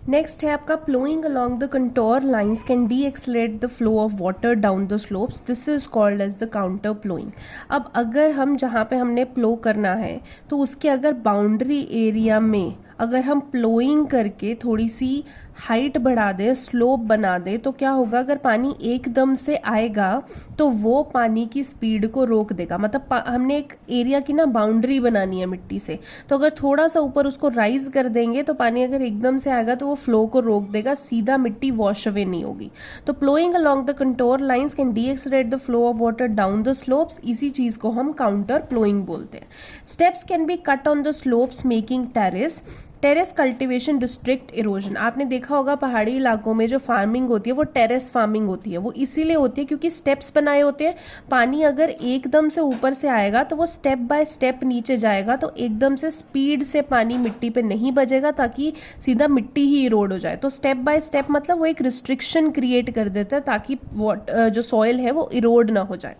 Next है आपका ploughing along the contour lines can decelerate the flow of water down the slopes, this is called as the contour ploughing. अब अगर हम जहाँ पे हमने प्लो करना है तो उसके अगर बाउंड्री एरिया में अगर हम प्लोइंग करके थोड़ी सी हाइट बढ़ा दें, स्लोप बना दें, तो क्या होगा, अगर पानी एकदम से आएगा तो वो पानी की स्पीड को रोक देगा। मतलब हमने एक एरिया की ना बाउंड्री बनानी है मिट्टी से, तो अगर थोड़ा सा ऊपर उसको राइज कर देंगे तो पानी अगर एकदम से आएगा तो वो फ्लो को रोक देगा, सीधा मिट्टी वॉश अवे नहीं होगी। तो ploughing along the contour lines can decelerate the flow of water down the slopes, इसी चीज को हम काउंटर प्लोइंग बोलते हैं। Steps can be cut on the slopes making terrace. Terrace cultivation restrict erosion. आपने देखा होगा पहाड़ी इलाकों में जो फार्मिंग होती है वो टेरेस फार्मिंग होती है। वो इसीलिए होती है क्योंकि स्टेप्स बनाए होते हैं। पानी अगर एकदम से ऊपर से आएगा तो वो स्टेप बाय स्टेप नीचे जाएगा, तो एकदम से स्पीड से पानी मिट्टी पे नहीं बजेगा ताकि सीधा मिट्टी ही इरोड हो जाए। तो स्टेप बाय स्टेप मतलब वो एक रिस्ट्रिक्शन क्रिएट कर देता है ताकि जो सॉइल है वो इरोड ना हो जाए।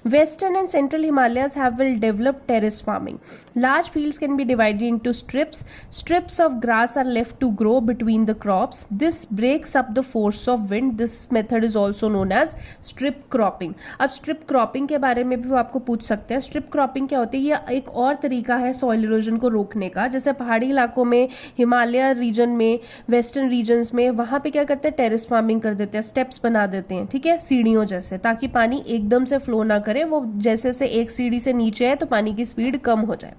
Western and central Himalayas have will develop terrace farming. Large fields can be divided into strips. Strips of grass are left to grow between the crops. This breaks up the force of wind. This method is also known as strip cropping. अब strip cropping के बारे में भी वो आपको पूछ सकते हैं। strip cropping क्या होती है? ये एक और तरीका है soil erosion को रोकने का। जैसे पहाड़ी इलाकों में, हिमालय रीजन में, वेस्टर्न रीजन्स में, वहां पे क्या करते हैं, टेरेस फार्मिंग कर देते हैं, स्टेप्स बना देते हैं, ठीक है, सीढ़ियों जैसे, ताकि पानी एकदम से फ्लो ना करे। वो जैसे से एक सीढ़ी से नीचे है तो पानी की स्पीड कम हो जाए।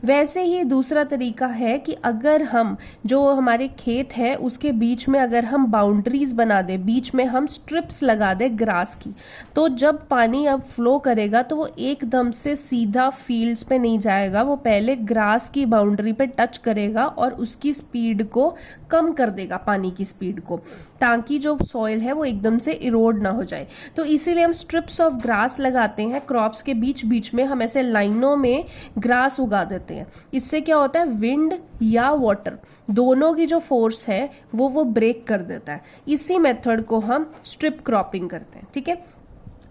वैसे ही दूसरा तरीका है कि अगर हम जो हमारे खेत है उसके बीच में अगर हम बाउंड्रीज बना दे, बीच में हम स्ट्रिप्स लगा दे ग्रास की, तो जब पानी अब फ्लो करेगा तो वो एकदम से सीधा फील्ड्स पे नहीं जाएगा, वो पहले ग्रास की बाउंड्री पे टच करेगा और उसकी स्पीड को कम कर देगा, पानी की स्पीड को, ताकि जो सॉइल है वो एकदम से इरोड ना हो जाए। तो इसीलिए हम स्ट्रिप्स ऑफ ग्रास लगाते हैं। क्रॉप्स के बीच बीच में हम ऐसे लाइनों में ग्रास उगा देते हैं। इससे क्या होता है, विंड या वाटर दोनों की जो फोर्स है वो ब्रेक कर देता है। इसी मेथड को हम स्ट्रिप क्रॉपिंग करते हैं, ठीक है।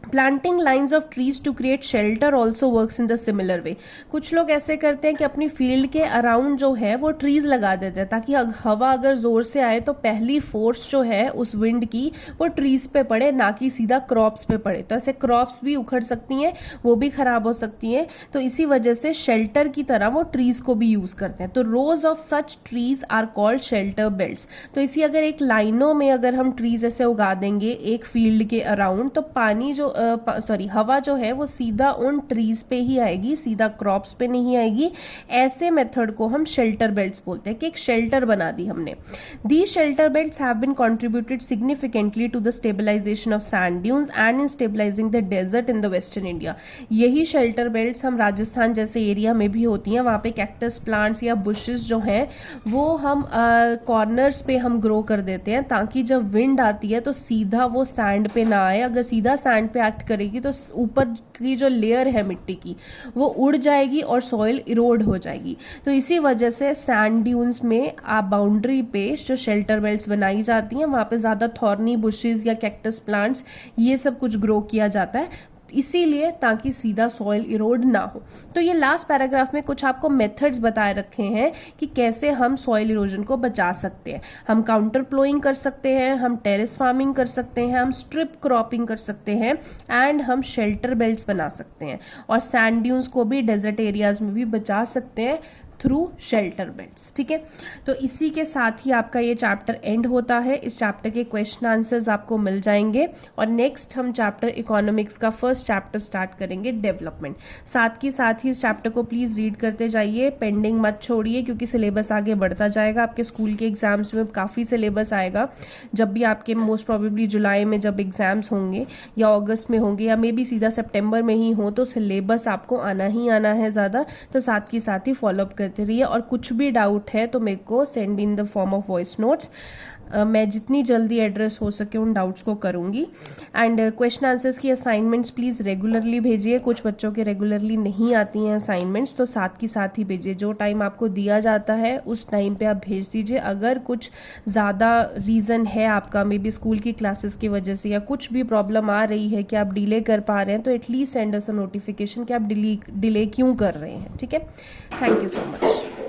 Planting lines of trees to create shelter also works in the similar way. कुछ लोग ऐसे करते हैं कि अपनी फील्ड के अराउंड जो है वो ट्रीज लगा देते हैं, ताकि हवा अगर जोर से आए तो पहली फोर्स जो है उस विंड की वो ट्रीज पे पड़े, ना कि सीधा क्रॉप्स पे पड़े। तो ऐसे क्रॉप्स भी उखड़ सकती हैं, वो भी खराब हो सकती हैं। तो इसी वजह से शेल्टर की तरह वो ट्रीज को भी यूज करते हैं। तो rows of such trees are called shelter belts. तो इसी अगर एक लाइनों में अगर हम ट्रीज ऐसे उगा देंगे एक फील्ड के अराउंड, तो पानी जो हवा जो है वो सीधा उन ट्रीज पे ही आएगी, सीधा क्रॉप्स पे नहीं आएगी। ऐसे मेथड को हम शेल्टर बेल्ट्स बोलते हैं कि एक शेल्टर बना दी हमने। The shelter belts have been contributed significantly to the stabilisation of sand dunes and in stabilising the desert in the western India. यही शेल्टर बेल्ट्स हम राजस्थान जैसे एरिया में भी होती हैं। वहां पे कैक्टस प्लांट्स या बुशेस जो हैं वो हम कॉर्नर्स पे हम ग्रो कर देते हैं, ताकि जब विंड आती है तो सीधा वो सैंड पे ना आए। अगर सीधा सैंड पे एक्ट करेगी तो ऊपर की जो लेयर है मिट्टी की वो उड़ जाएगी और सॉइल इरोड हो जाएगी। तो इसी वजह से सैंड ड्यून्स में आप बाउंड्री पे जो शेल्टर बेल्ट्स बनाई जाती हैं वहां पे ज्यादा थॉर्नी बुशेस या कैक्टस प्लांट्स ये सब कुछ ग्रो किया जाता है, इसीलिए ताकि सीधा सॉइल इरोड ना हो। तो ये लास्ट पैराग्राफ में कुछ आपको मेथड्स बताए रखे हैं कि कैसे हम सॉइल इरोजन को बचा सकते हैं। हम काउंटर प्लोइंग कर सकते हैं, हम टेरेस फार्मिंग कर सकते हैं, हम स्ट्रिप क्रॉपिंग कर सकते हैं एंड हम शेल्टर बेल्ट्स बना सकते हैं, और सैंड ड्यून्स को भी डेजर्ट एरियाज में भी बचा सकते हैं थ्रू शेल्टर बेल्ट्स, ठीक है। तो इसी के साथ ही आपका ये चैप्टर एंड होता है। इस चैप्टर के क्वेश्चन आंसर्स आपको मिल जाएंगे और नेक्स्ट हम चैप्टर इकोनॉमिक्स का फर्स्ट चैप्टर स्टार्ट करेंगे, डेवलपमेंट। साथ ही इस चैप्टर को प्लीज रीड करते जाइए, पेंडिंग मत छोड़िए, क्योंकि सिलेबस आगे बढ़ता जाएगा। आपके स्कूल के एग्जाम्स में काफी सिलेबस आएगा। जब भी आपके मोस्ट प्रोबेबली जुलाई में जब एग्जाम्स होंगे या अगस्त में होंगे या मे बी सीधा सितंबर में ही हो, तो सिलेबस आपको आना ही आना है ज्यादा। तो साथ ही फॉलोअप करते रहिए, और कुछ भी डाउट है तो मेरे को send in the form of voice notes. मैं जितनी जल्दी एड्रेस हो सके उन डाउट्स को करूंगी। एंड क्वेश्चन आंसर्स की असाइनमेंट्स प्लीज रेगुलरली भेजिए। कुछ बच्चों के रेगुलरली नहीं आती हैं असाइनमेंट्स, तो साथ ही भेजिए। जो टाइम आपको दिया जाता है उस टाइम पे आप भेज दीजिए। अगर कुछ ज़्यादा रीज़न है आपका, मे बी स्कूल की क्लासेस की वजह से या कुछ भी प्रॉब्लम आ रही है कि आप डिले कर पा रहे हैं, तो at least send us a notification कि आप डिले क्यों कर रहे हैं, ठीक है। Thank you so much.